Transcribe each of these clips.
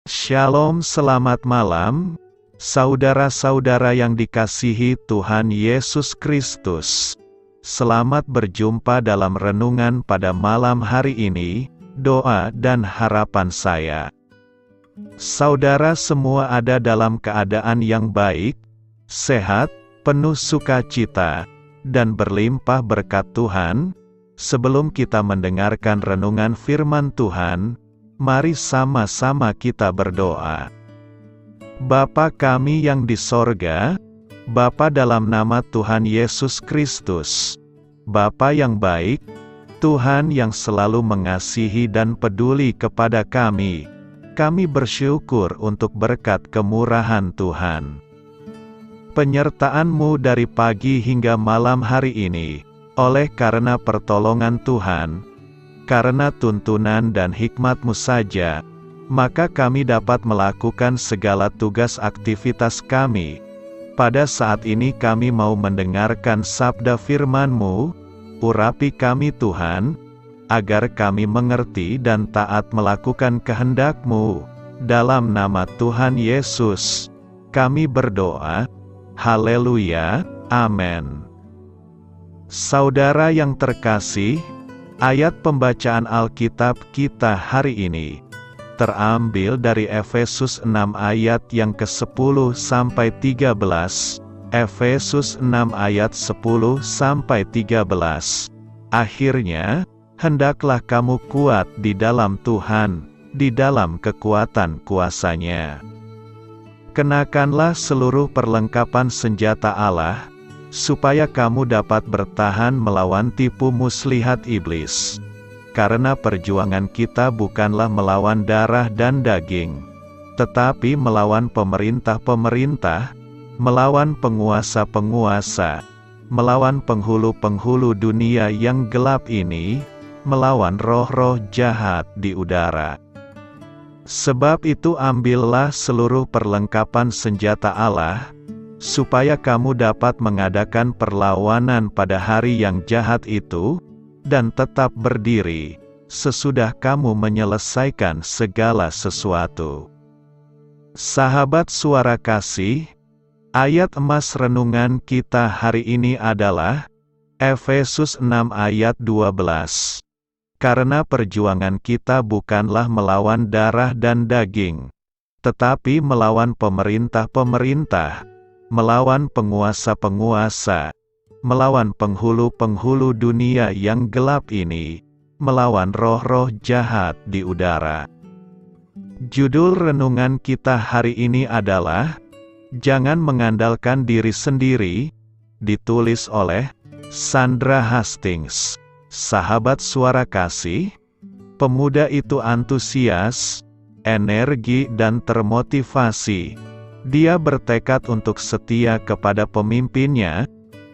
Shalom, selamat malam, saudara-saudara yang dikasihi Tuhan Yesus Kristus. Selamat berjumpa dalam renungan pada malam hari ini. Doa dan harapan saya, saudara semua ada dalam keadaan yang baik, sehat, penuh sukacita, dan berlimpah berkat Tuhan. Sebelum kita mendengarkan renungan firman Tuhan, mari sama-sama kita berdoa. Bapa kami yang di sorga, Bapa dalam nama Tuhan Yesus Kristus, Bapa yang baik, Tuhan yang selalu mengasihi dan peduli kepada kami bersyukur untuk berkat kemurahan Tuhan. Penyertaan-Mu dari pagi hingga malam hari ini, oleh karena pertolongan Tuhan, karena tuntunan dan hikmat-Mu saja, maka kami dapat melakukan segala tugas aktivitas kami. Pada saat ini kami mau mendengarkan sabda firman-Mu, urapi kami Tuhan, agar kami mengerti dan taat melakukan kehendak-Mu. Dalam nama Tuhan Yesus, kami berdoa. Haleluya, amin. Saudara yang terkasih, ayat pembacaan Alkitab kita hari ini terambil dari Efesus 6 ayat yang ke-10 sampai 13. Efesus 6 ayat 10 sampai 13. Akhirnya, hendaklah kamu kuat di dalam Tuhan, di dalam kekuatan kuasa-Nya. Kenakanlah seluruh perlengkapan senjata Allah, supaya kamu dapat bertahan melawan tipu muslihat iblis. Karena perjuangan kita bukanlah melawan darah dan daging, tetapi melawan pemerintah-pemerintah, melawan penguasa-penguasa, melawan penghulu-penghulu dunia yang gelap ini, melawan roh-roh jahat di udara. Sebab itu ambillah seluruh perlengkapan senjata Allah, supaya kamu dapat mengadakan perlawanan pada hari yang jahat itu, dan tetap berdiri, sesudah kamu menyelesaikan segala sesuatu. Sahabat suara kasih, ayat emas renungan kita hari ini adalah Efesus 6 ayat 12. Karena perjuangan kita bukanlah melawan darah dan daging, tetapi melawan pemerintah-pemerintah, melawan penguasa-penguasa, melawan penghulu-penghulu dunia yang gelap ini, melawan roh-roh jahat di udara. Judul renungan kita hari ini adalah Jangan Mengandalkan Diri Sendiri, ditulis oleh Sandra Hastings. Sahabat suara kasih, pemuda itu antusias, energi dan termotivasi. Dia bertekad untuk setia kepada pemimpinnya,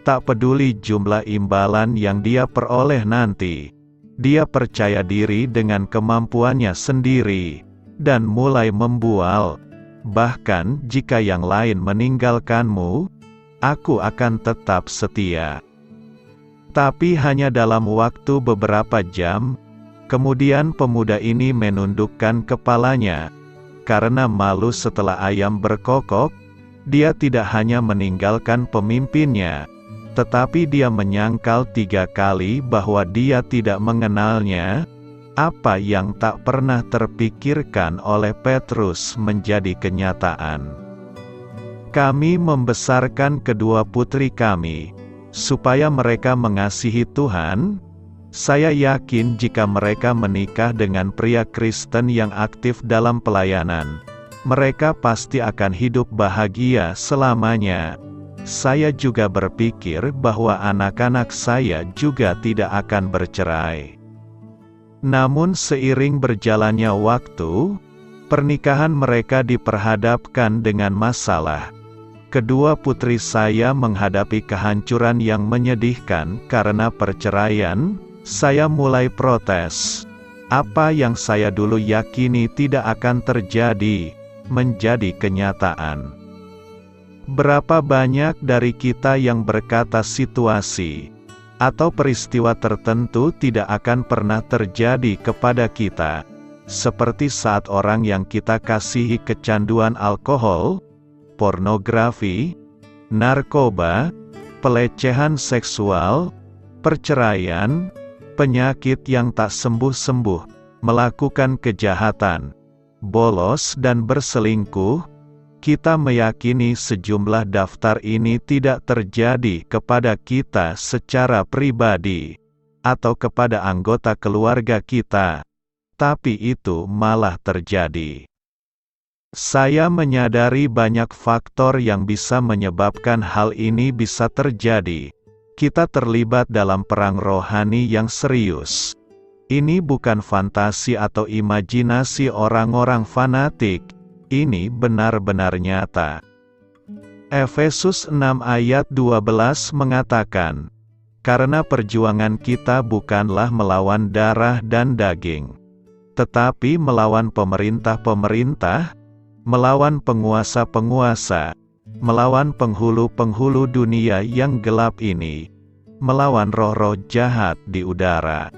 tak peduli jumlah imbalan yang dia peroleh nanti. Dia percaya diri dengan kemampuannya sendiri, dan mulai membual. Bahkan jika yang lain meninggalkanmu, aku akan tetap setia. Tapi hanya dalam waktu beberapa jam, kemudian pemuda ini menundukkan kepalanya. Karena malu setelah ayam berkokok, dia tidak hanya meninggalkan pemimpinnya, tetapi dia menyangkal 3 kali bahwa dia tidak mengenalnya. Apa yang tak pernah terpikirkan oleh Petrus menjadi kenyataan. Kami membesarkan kedua putri kami, supaya mereka mengasihi Tuhan. Saya yakin jika mereka menikah dengan pria Kristen yang aktif dalam pelayanan, mereka pasti akan hidup bahagia selamanya. Saya juga berpikir bahwa anak-anak saya juga tidak akan bercerai. Namun seiring berjalannya waktu, pernikahan mereka diperhadapkan dengan masalah. Kedua putri saya menghadapi kehancuran yang menyedihkan karena perceraian. Saya mulai protes. Apa yang saya dulu yakini tidak akan terjadi, menjadi kenyataan. Berapa banyak dari kita yang berkata situasi atau peristiwa tertentu tidak akan pernah terjadi kepada kita, seperti saat orang yang kita kasihi kecanduan alkohol, pornografi, narkoba, pelecehan seksual, perceraian, penyakit yang tak sembuh-sembuh, melakukan kejahatan, bolos dan berselingkuh. Kita meyakini sejumlah daftar ini tidak terjadi kepada kita secara pribadi, atau kepada anggota keluarga kita, tapi itu malah terjadi. Saya menyadari banyak faktor yang bisa menyebabkan hal ini bisa terjadi. Kita terlibat dalam perang rohani yang serius. Ini bukan fantasi atau imajinasi orang-orang fanatik. Ini benar-benar nyata. Efesus 6 ayat 12 mengatakan, "Karena perjuangan kita bukanlah melawan darah dan daging, tetapi melawan pemerintah-pemerintah, melawan penguasa-penguasa, melawan penghulu-penghulu dunia yang gelap ini, melawan roh-roh jahat di udara."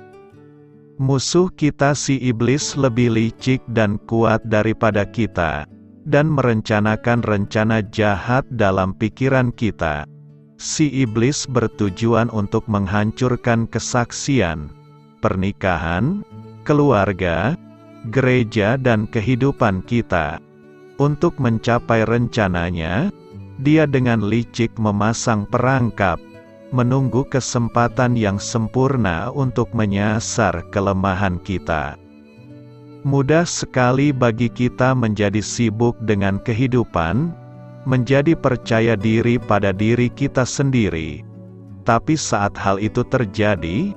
Musuh kita si iblis lebih licik dan kuat daripada kita, dan merencanakan rencana jahat dalam pikiran kita. Si iblis bertujuan untuk menghancurkan kesaksian, pernikahan, keluarga, gereja dan kehidupan kita. Untuk mencapai rencananya, dia dengan licik memasang perangkap, menunggu kesempatan yang sempurna untuk menyasar kelemahan kita. Mudah sekali bagi kita menjadi sibuk dengan kehidupan, menjadi percaya diri pada diri kita sendiri. Tapi saat hal itu terjadi,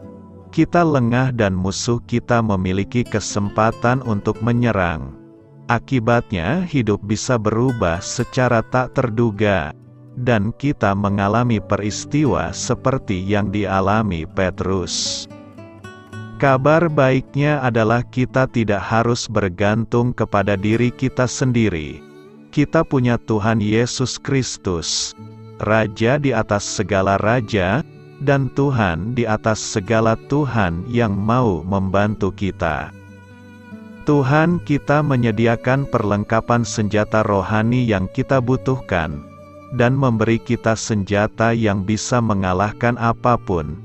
kita lengah dan musuh kita memiliki kesempatan untuk menyerang. Akibatnya hidup bisa berubah secara tak terduga, dan kita mengalami peristiwa seperti yang dialami Petrus. Kabar baiknya adalah kita tidak harus bergantung kepada diri kita sendiri. Kita punya Tuhan Yesus Kristus, Raja di atas segala raja, dan Tuhan di atas segala Tuhan yang mau membantu kita. Tuhan kita menyediakan perlengkapan senjata rohani yang kita butuhkan, dan memberi kita senjata yang bisa mengalahkan apapun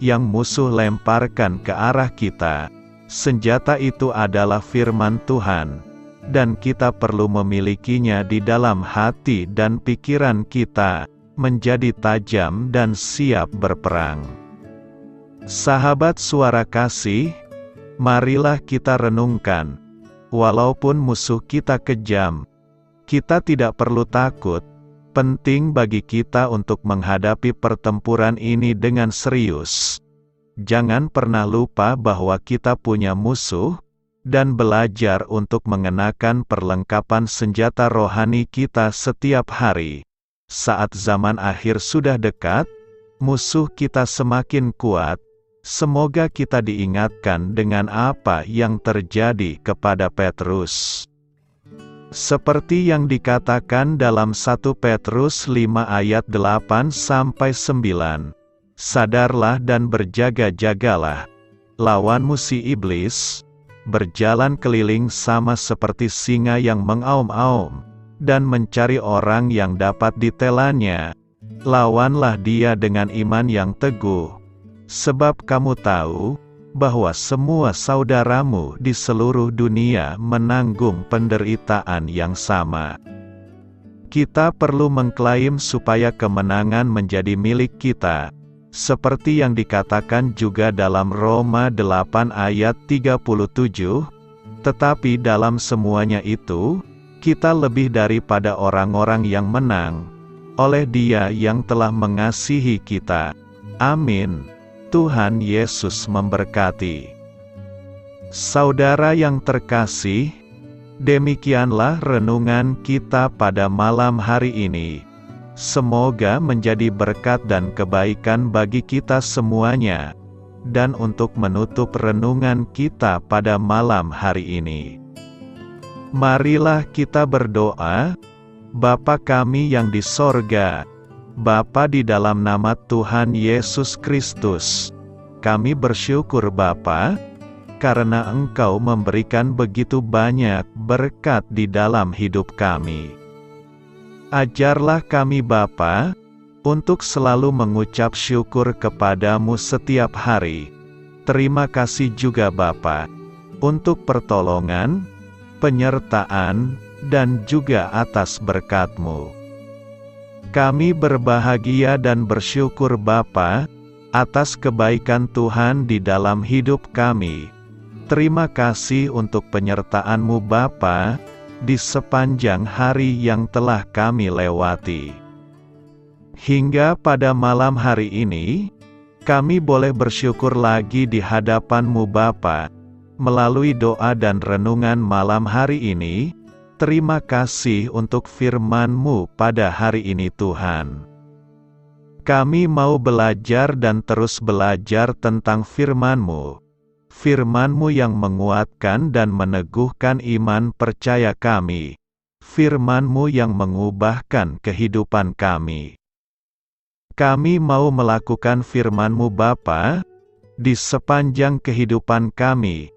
yang musuh lemparkan ke arah kita. Senjata itu adalah firman Tuhan, dan kita perlu memilikinya di dalam hati dan pikiran kita, menjadi tajam dan siap berperang. Sahabat suara kasih, marilah kita renungkan, walaupun musuh kita kejam, kita tidak perlu takut. Penting bagi kita untuk menghadapi pertempuran ini dengan serius. Jangan pernah lupa bahwa kita punya musuh, dan belajar untuk mengenakan perlengkapan senjata rohani kita setiap hari. Saat zaman akhir sudah dekat, musuh kita semakin kuat. Semoga kita diingatkan dengan apa yang terjadi kepada Petrus. Seperti yang dikatakan dalam 1 Petrus 5 ayat 8-9, "Sadarlah dan berjaga-jagalah. Lawanmu si iblis, berjalan keliling sama seperti singa yang mengaum-aum, dan mencari orang yang dapat ditelannya. Lawanlah dia dengan iman yang teguh, sebab kamu tahu bahwa semua saudaramu di seluruh dunia menanggung penderitaan yang sama." Kita perlu mengklaim supaya kemenangan menjadi milik kita, seperti yang dikatakan juga dalam Roma 8 ayat 37, "Tetapi dalam semuanya itu, kita lebih daripada orang-orang yang menang, oleh Dia yang telah mengasihi kita." Amin. Tuhan Yesus memberkati. Saudara yang terkasih, demikianlah renungan kita pada malam hari ini. Semoga menjadi berkat dan kebaikan bagi kita semuanya. Dan untuk menutup renungan kita pada malam hari ini, marilah kita berdoa. Bapa kami yang di sorga, Bapa di dalam nama Tuhan Yesus Kristus, kami bersyukur Bapa, karena Engkau memberikan begitu banyak berkat di dalam hidup kami. Ajarlah kami Bapa, untuk selalu mengucap syukur kepadamu setiap hari. Terima kasih juga Bapa, untuk pertolongan, penyertaan, dan juga atas berkat-Mu. Kami berbahagia dan bersyukur Bapa, atas kebaikan Tuhan di dalam hidup kami. Terima kasih untuk penyertaan-Mu Bapa, di sepanjang hari yang telah kami lewati. Hingga pada malam hari ini, kami boleh bersyukur lagi di hadapan-Mu Bapa, melalui doa dan renungan malam hari ini. Terima kasih untuk firman-Mu pada hari ini Tuhan. Kami mau belajar dan terus belajar tentang firman-Mu. Firman-Mu yang menguatkan dan meneguhkan iman percaya kami. Firman-Mu yang mengubahkan kehidupan kami. Kami mau melakukan firman-Mu Bapa, di sepanjang kehidupan kami,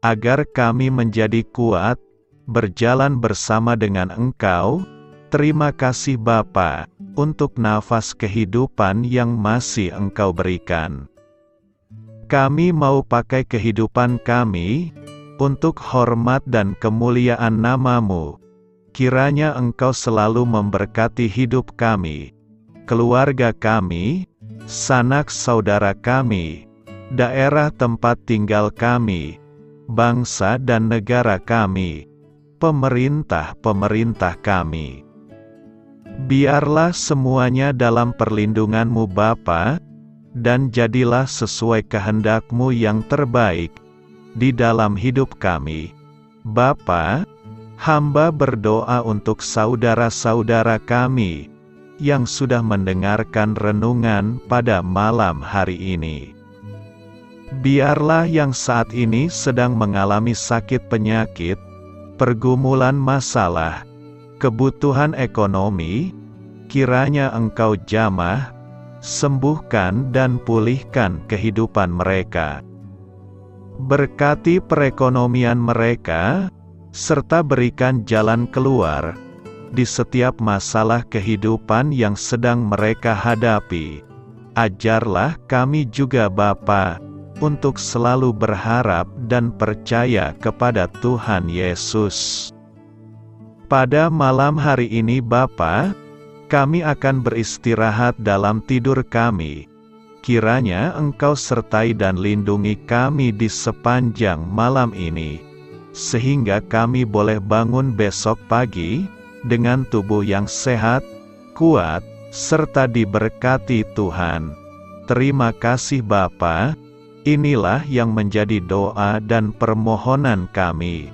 agar kami menjadi kuat, berjalan bersama dengan Engkau. Terima kasih Bapa, untuk nafas kehidupan yang masih Engkau berikan. Kami mau pakai kehidupan kami, untuk hormat dan kemuliaan nama-Mu. Kiranya Engkau selalu memberkati hidup kami, keluarga kami, sanak saudara kami, daerah tempat tinggal kami, bangsa dan negara kami, pemerintah-pemerintah kami. Biarlah semuanya dalam perlindungan-Mu Bapa, dan jadilah sesuai kehendak-Mu yang terbaik, di dalam hidup kami. Bapa, hamba berdoa untuk saudara-saudara kami, yang sudah mendengarkan renungan pada malam hari ini. Biarlah yang saat ini sedang mengalami sakit penyakit, pergumulan masalah, kebutuhan ekonomi, kiranya Engkau jamah, sembuhkan dan pulihkan kehidupan mereka. Berkati perekonomian mereka, serta berikan jalan keluar, di setiap masalah kehidupan yang sedang mereka hadapi. Ajarlah kami juga Bapa, untuk selalu berharap dan percaya kepada Tuhan Yesus. Pada malam hari ini Bapa, kami akan beristirahat dalam tidur kami. Kiranya Engkau sertai dan lindungi kami di sepanjang malam ini, sehingga kami boleh bangun besok pagi, dengan tubuh yang sehat, kuat, serta diberkati Tuhan. Terima kasih Bapa, inilah yang menjadi doa dan permohonan kami.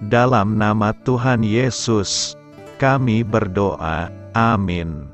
Dalam nama Tuhan Yesus, kami berdoa. Amin.